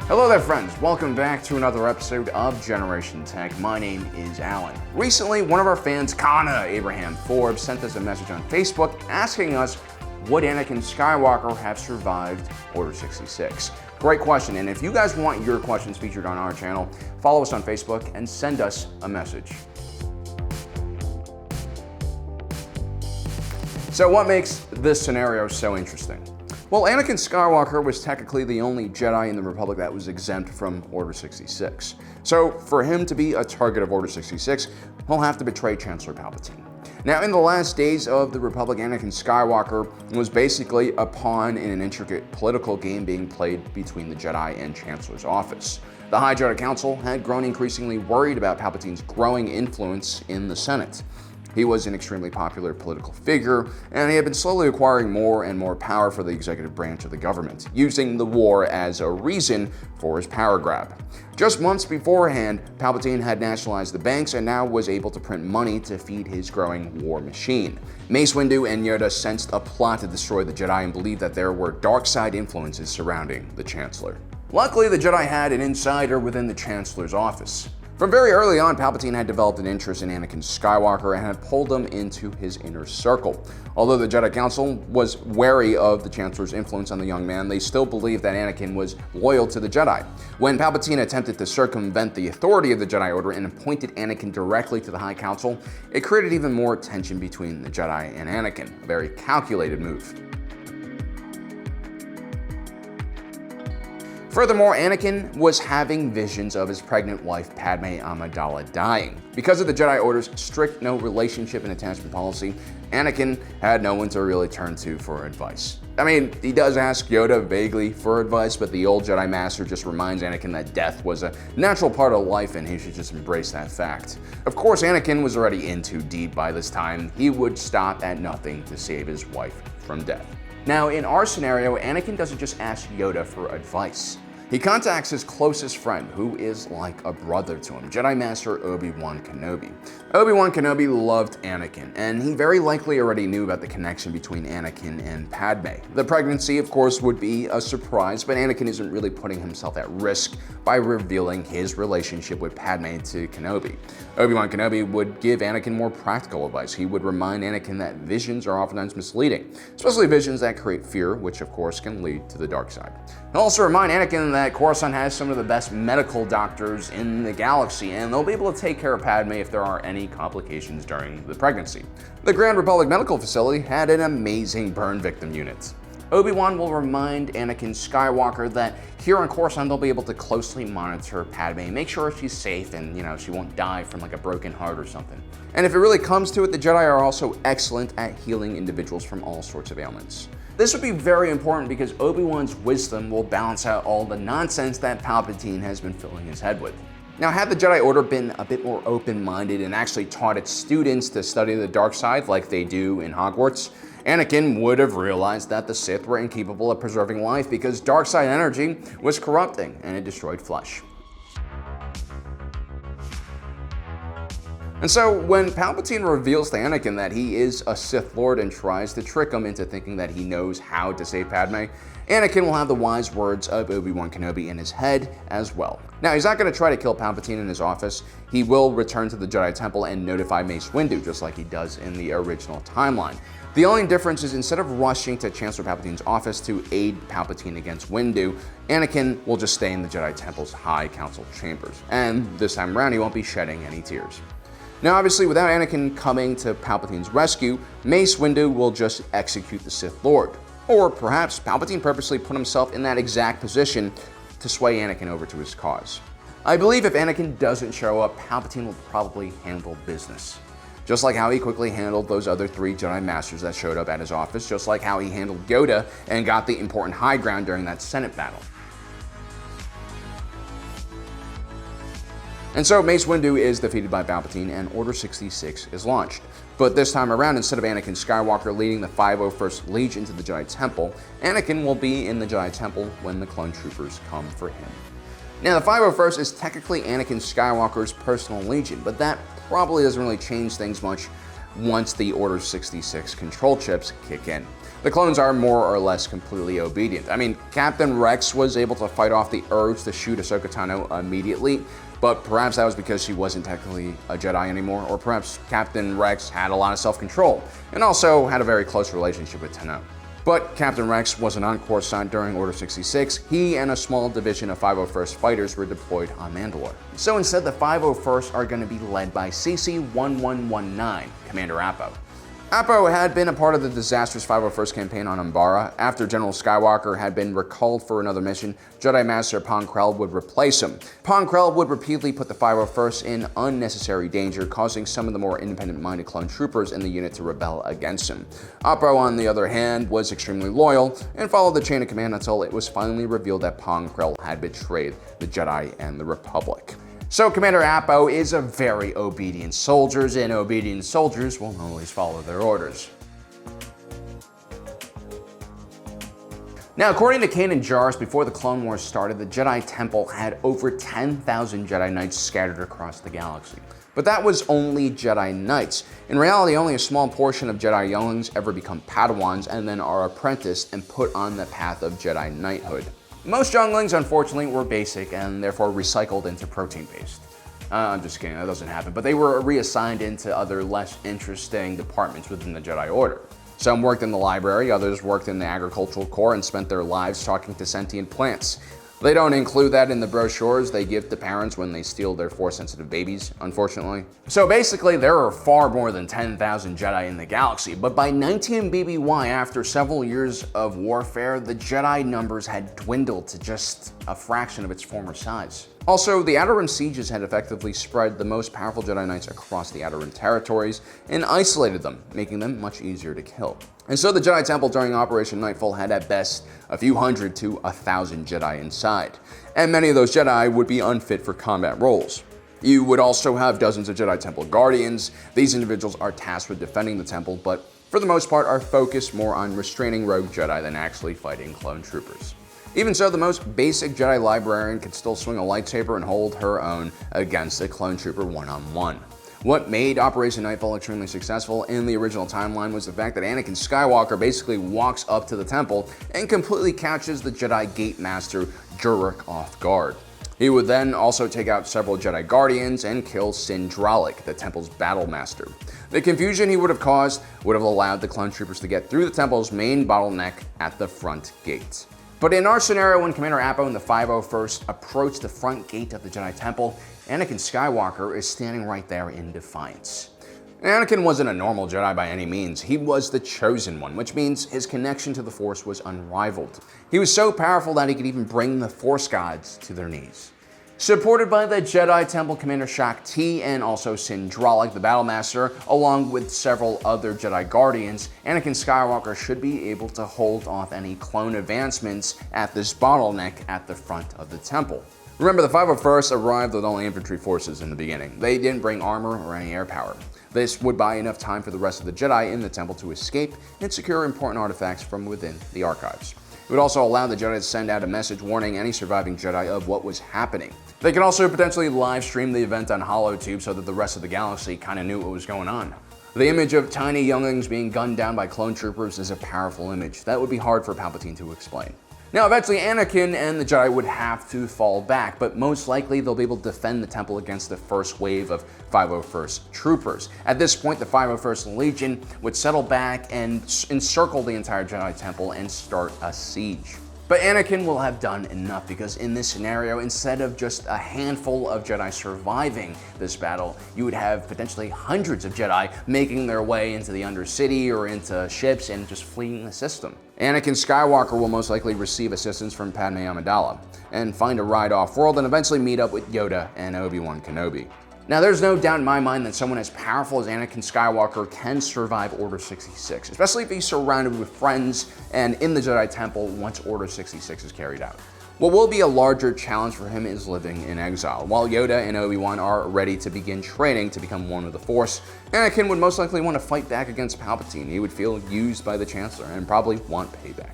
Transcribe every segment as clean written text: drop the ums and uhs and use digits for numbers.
Hello there friends, welcome back to another episode of Generation Tech. My name is Alan. Recently, one of our fans, Kana Abraham Forbes, sent us a message on Facebook asking us, would Anakin Skywalker have survived Order 66? Great question, and if you guys want your questions featured on our channel, follow us on Facebook and send us a message. So what makes this scenario so interesting? Well, Anakin Skywalker was technically the only Jedi in the Republic that was exempt from Order 66. So for him to be a target of Order 66, he'll have to betray Chancellor Palpatine. Now, in the last days of the Republic, Anakin Skywalker was basically a pawn in an intricate political game being played between the Jedi and Chancellor's office. The High Jedi Council had grown increasingly worried about Palpatine's growing influence in the Senate. He was an extremely popular political figure, and he had been slowly acquiring more and more power for the executive branch of the government, using the war as a reason for his power grab. Just months beforehand, Palpatine had nationalized the banks and now was able to print money to feed his growing war machine. Mace Windu and Yoda sensed a plot to destroy the Jedi and believed that there were dark side influences surrounding the Chancellor. Luckily, the Jedi had an insider within the Chancellor's office. From very early on, Palpatine had developed an interest in Anakin Skywalker and had pulled him into his inner circle. Although the Jedi Council was wary of the Chancellor's influence on the young man, they still believed that Anakin was loyal to the Jedi. When Palpatine attempted to circumvent the authority of the Jedi Order and appointed Anakin directly to the High Council, it created even more tension between the Jedi and Anakin, a very calculated move. Furthermore, Anakin was having visions of his pregnant wife Padme Amidala dying. Because of the Jedi Order's strict no relationship and attachment policy, Anakin had no one to really turn to for advice. I mean, he does ask Yoda vaguely for advice, but the old Jedi Master just reminds Anakin that death was a natural part of life and he should just embrace that fact. Of course, Anakin was already in too deep by this time. He would stop at nothing to save his wife from death. Now, in our scenario, Anakin doesn't just ask Yoda for advice. He contacts his closest friend, who is like a brother to him, Jedi Master ObiWan Kenobi. ObiWan Kenobi loved Anakin, and he very likely already knew about the connection between Anakin and Padme. The pregnancy, of course, would be a surprise, but Anakin isn't really putting himself at risk by revealing his relationship with Padme to Kenobi. ObiWan Kenobi would give Anakin more practical advice. He would remind Anakin that visions are oftentimes misleading, especially visions that create fear, which of course can lead to the dark side. He'll also remind Anakin that Coruscant has some of the best medical doctors in the galaxy, and they'll be able to take care of Padme if there are any complications during the pregnancy. The Grand Republic Medical Facility had an amazing burn victim unit. Obi-Wan will remind Anakin Skywalker that here on Coruscant they'll be able to closely monitor Padme and make sure she's safe and, she won't die from like a broken heart or something. And if it really comes to it, the Jedi are also excellent at healing individuals from all sorts of ailments. This would be very important because Obi-Wan's wisdom will balance out all the nonsense that Palpatine has been filling his head with. Now, had the Jedi Order been a bit more open-minded and actually taught its students to study the dark side like they do in Hogwarts, Anakin would have realized that the Sith were incapable of preserving life because dark side energy was corrupting and it destroyed flesh. And so when Palpatine reveals to Anakin that he is a Sith Lord and tries to trick him into thinking that he knows how to save Padme, Anakin will have the wise words of Obi-Wan Kenobi in his head as well. Now, he's not going to try to kill Palpatine in his office. He will return to the Jedi Temple and notify Mace Windu, just like he does in the original timeline. The only difference is instead of rushing to Chancellor Palpatine's office to aid Palpatine against Windu, Anakin will just stay in the Jedi Temple's High Council chambers. And this time around, he won't be shedding any tears. Now, obviously, without Anakin coming to Palpatine's rescue, Mace Windu will just execute the Sith Lord. Or perhaps Palpatine purposely put himself in that exact position to sway Anakin over to his cause. I believe if Anakin doesn't show up, Palpatine will probably handle business. Just like how he quickly handled those other 3 Jedi Masters that showed up at his office, just like how he handled Yoda and got the important high ground during that Senate battle. And so Mace Windu is defeated by Palpatine and Order 66 is launched. But this time around, instead of Anakin Skywalker leading the 501st Legion to the Jedi Temple, Anakin will be in the Jedi Temple when the clone troopers come for him. Now, the 501st is technically Anakin Skywalker's personal legion, but that probably doesn't really change things much once the Order 66 control chips kick in. The clones are more or less completely obedient. I mean, Captain Rex was able to fight off the urge to shoot Ahsoka Tano immediately, but perhaps that was because she wasn't technically a Jedi anymore, or perhaps Captain Rex had a lot of self-control, and also had a very close relationship with Tano. But Captain Rex wasn't on Coruscant during Order 66. He and a small division of 501st fighters were deployed on Mandalore. So instead, the 501st are going to be led by CC-1119, Commander Appo. Appo had been a part of the disastrous 501st campaign on Umbara. After General Skywalker had been recalled for another mission, Jedi Master Pong Krell would replace him. Pong Krell would repeatedly put the 501st in unnecessary danger, causing some of the more independent-minded clone troopers in the unit to rebel against him. Appo, on the other hand, was extremely loyal and followed the chain of command until it was finally revealed that Pong Krell had betrayed the Jedi and the Republic. So Commander Appo is a very obedient soldier, and obedient soldiers will always follow their orders. Now, according to Kanan Jarrus, before the Clone Wars started, the Jedi Temple had over 10,000 Jedi Knights scattered across the galaxy. But that was only Jedi Knights. In reality, only a small portion of Jedi younglings ever become Padawans and then are apprenticed and put on the path of Jedi Knighthood. Most younglings, unfortunately, were basic and therefore recycled into protein-based. I'm just kidding, that doesn't happen. But they were reassigned into other less interesting departments within the Jedi Order. Some worked in the library, others worked in the agricultural corps and spent their lives talking to sentient plants. They don't include that in the brochures they give to parents when they steal their Force-sensitive babies, unfortunately. So basically, there are far more than 10,000 Jedi in the galaxy, but by 19 BBY, after several years of warfare, the Jedi numbers had dwindled to just a fraction of its former size. Also, the Outer Rim sieges had effectively spread the most powerful Jedi Knights across the Outer Rim territories and isolated them, making them much easier to kill. And so the Jedi Temple during Operation Nightfall had at best a few hundred to 1,000 Jedi inside, and many of those Jedi would be unfit for combat roles. You would also have dozens of Jedi Temple Guardians. These individuals are tasked with defending the temple, but for the most part are focused more on restraining rogue Jedi than actually fighting clone troopers. Even so, the most basic Jedi librarian could still swing a lightsaber and hold her own against a clone trooper one-on-one. What made Operation Nightfall extremely successful in the original timeline was the fact that Anakin Skywalker basically walks up to the temple and completely catches the Jedi Gate Master Jurek off guard. He would then also take out several Jedi Guardians and kill Sindralik, the temple's battle master. The confusion he would have caused would have allowed the clone troopers to get through the temple's main bottleneck at the front gate. But in our scenario, when Commander Appo and the 501st approach the front gate of the Jedi Temple, Anakin Skywalker is standing right there in defiance. Anakin wasn't a normal Jedi by any means. He was the chosen one, which means his connection to the Force was unrivaled. He was so powerful that he could even bring the Force gods to their knees. Supported by the Jedi Temple Commander Shaak Ti and also Sindralik, the Battle Master, along with several other Jedi Guardians, Anakin Skywalker should be able to hold off any clone advancements at this bottleneck at the front of the temple. Remember, the 501st arrived with only infantry forces in the beginning. They didn't bring armor or any air power. This would buy enough time for the rest of the Jedi in the temple to escape and secure important artifacts from within the archives. It would also allow the Jedi to send out a message warning any surviving Jedi of what was happening. They could also potentially live stream the event on HoloTube so that the rest of the galaxy kind of knew what was going on. The image of tiny younglings being gunned down by clone troopers is a powerful image that would be hard for Palpatine to explain. Now, eventually Anakin and the Jedi would have to fall back, but most likely they'll be able to defend the temple against the first wave of 501st troopers. At this point, the 501st Legion would settle back and encircle the entire Jedi Temple and start a siege. But Anakin will have done enough, because in this scenario, instead of just a handful of Jedi surviving this battle, you would have potentially hundreds of Jedi making their way into the Undercity or into ships and just fleeing the system. Anakin Skywalker will most likely receive assistance from Padme Amidala and find a ride off-world and eventually meet up with Yoda and ObiWan Kenobi. Now, there's no doubt in my mind that someone as powerful as Anakin Skywalker can survive Order 66, especially if he's surrounded with friends and in the Jedi Temple once Order 66 is carried out. What will be a larger challenge for him is living in exile. While Yoda and Obi-Wan are ready to begin training to become one with the Force, Anakin would most likely want to fight back against Palpatine. He would feel used by the Chancellor and probably want payback.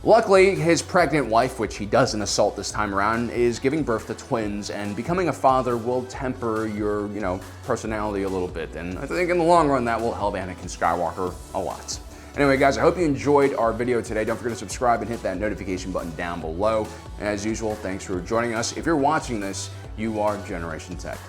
Luckily, his pregnant wife, which he doesn't assault this time around, is giving birth to twins, and becoming a father will temper your, personality a little bit, and I think in the long run that will help Anakin Skywalker a lot. Anyway, guys, I hope you enjoyed our video today. Don't forget to subscribe and hit that notification button down below. And as usual, thanks for joining us. If you're watching this, you are Generation Tech.